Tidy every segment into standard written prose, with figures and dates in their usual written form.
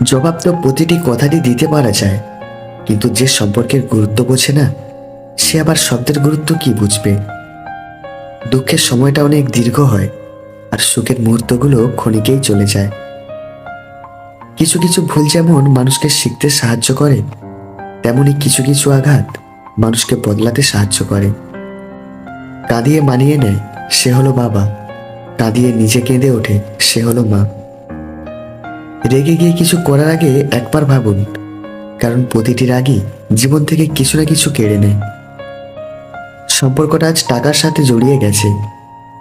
জবাব তো প্রতিটি কথাটি দিতে পারা যায়, কিন্তু যে সম্পর্কের গুরুত্ব বোঝে না সে আবার শব্দের গুরুত্ব কি বুঝবে। দুঃখের সময়টা অনেক দীর্ঘ হয়, আর সুখের মুহূর্তগুলো ক্ষণিকেই চলে যায়। কিছু কিছু ভুল যেমন মানুষকে শিখতে সাহায্য করে, তেমনি কিছু কিছু আঘাত মানুষকে বদলাতে সাহায্য করে। কাঁদিয়ে মানিয়ে নেয় সে হলো বাবা, কাঁদিয়ে নিজে কেঁদে ওঠে সে হলো মা। রেগে গিয়ে কিছু করার আগে একবার ভাবুন, কারণ প্রতিটি রাগই জীবন থেকে কিছু না কিছু কেড়ে নেয়। সম্পর্কটা আজ টাকার সাথে জড়িয়ে গেছে।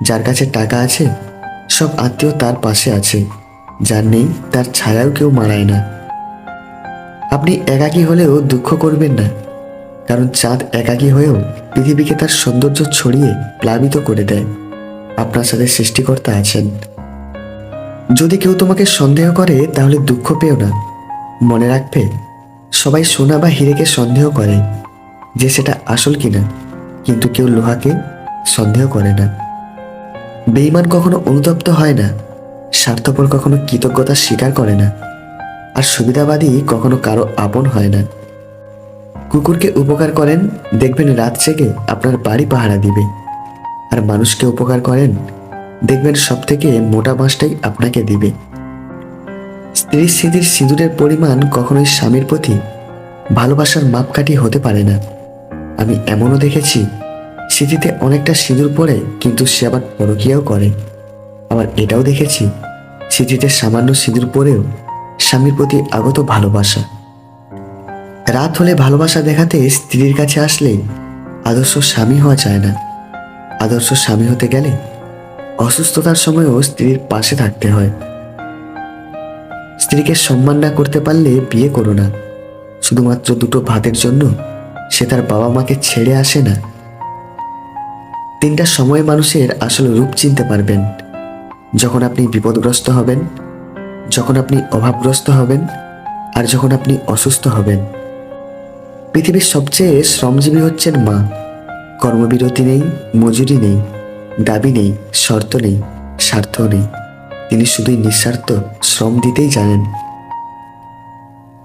যার কাছে টাকা আছে সব আত্মীয় তার পাশে আছে, যার নেই তার ছায়াও কেউ মারায় না। আপনি একাকী হলেও দুঃখ করবেন না, কারণ চাঁদ একাকী হয়েও পৃথিবীকে তার সৌন্দর্য ছড়িয়ে প্লাবিত করে দেয়। আপনার সাথে সৃষ্টিকর্তা আছেন। যদি কেউ তোমাকে সন্দেহ করে তাহলে দুঃখ পেও না। মনে রাখবে, সবাই সোনা বা হীরেকে সন্দেহ করে যে সেটা আসল কিনা, কিন্তু কেউ লোহাকে সন্দেহ করে না। বেঈমান কখনো অনুতপ্ত হয় না, স্বার্থপর কখনো কৃতজ্ঞতা স্বীকার করে না, আর সুবিধাবাদী কখনো কারো আপন হয় না। কুকুরকে উপকার করেন, দেখবেন রাত জেগে আপনার বাড়ি পাহারা দিবে। আর মানুষকে উপকার করেন, দেখবেন সব থেকে মোটা বাঁশটাই আপনাকে দিবে। স্ত্রীর স্মৃতির সিঁদুরের পরিমাণ কখনোই স্বামীর প্রতি ভালোবাসার মাপকাঠি হতে পারে না। আমি এমনও দেখেছি, স্মৃতিতে অনেকটা সিঁদুর পড়ে কিন্তু সে আবার পরকীয়াও করে। আবার এটাও দেখেছি, স্মৃতিতে সামান্য সিঁদুর পরেও স্বামীর প্রতি আগত ভালোবাসা। রাত হলে ভালোবাসা দেখাতে স্ত্রীর কাছে আসলেই আদর্শ স্বামী হওয়া যায় না। আদর্শ স্বামী হতে গেলে অসুস্থতার সময়ও স্ত্রীর পাশে থাকতে হয়। স্ত্রীকে সম্মান না করতে পারলে বিয়ে করো না। শুধুমাত্র দুটো ভাতের জন্য সে তার বাবা মাকে ছেড়ে আসে না। তিনটা সময় মানুষের আসল রূপ চিনতে পারবেন: যখন আপনি বিপদগ্রস্ত হবেন, যখন আপনি অভাবগ্রস্ত হবেন, আর যখন আপনি অসুস্থ হবেন। পৃথিবীর সবচেয়ে শ্রমজীবী হচ্ছেন মা। কর্মবিরতি নেই, মজুরি নেই, দাবি নেই, শর্ত নেই, স্বার্থ নেই। তিনি শুধুই নিঃস্বার্থ শ্রম দিতেই জানেন।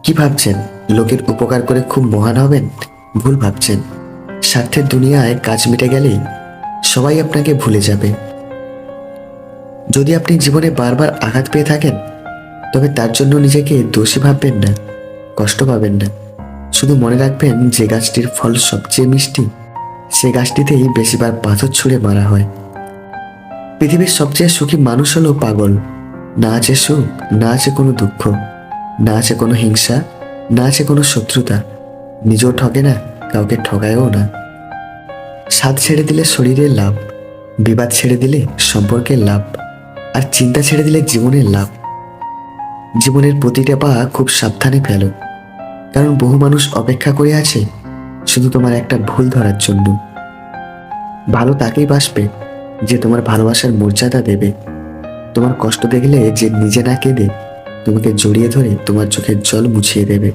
কি ভাবছেন লোকের উপকার করে খুব মহান হবেন? ভুল ভাবছেন। স্বার্থের দুনিয়ায় কাজ মিটে গেলেই সবাই আপনাকে ভুলে যাবে। যদি আপনি জীবনে বারবার আঘাত পেয়ে থাকেন, তবে তার জন্য নিজেকে দোষী ভাববেন না, কষ্ট পাবেন না। শুধু মনে রাখবেন, যে গাছটির ফল সবচেয়ে মিষ্টি সে গাছটিতেই বেশিবার পাথর ছুঁড়ে মারা হয়। পৃথিবীর সবচেয়ে সুখী মানুষ হলো পাগল। না আছে সুখ, না আছে কোনো দুঃখ, না আছে কোনো হিংসা, না আছে কোনো শত্রুতা। নিজেও ঠকে না, কাউকে ঠকায়ও না। স্বাদ ছেড়ে দিলে শরীরের লাভ, বিবাদ ছেড়ে দিলে সম্পর্কের লাভ, আর চিন্তা ছেড়ে দিলে জীবনের লাভ। জীবনের প্রতিটা পা খুব সাবধানে ফেলো, কারণ বহু মানুষ অপেক্ষা করে আছে শুধু তোমার একটা ভুল ধরার জন্য। ভালো তাকেই বাসবে যে তোমার ভালোবাসার মর্যাদা দেবে। তোমার কষ্ট দেখলে যে নিজে না কেঁদে তোমাকে জড়িয়ে ধরে তোমার চোখের জল মুছিয়ে দেবে।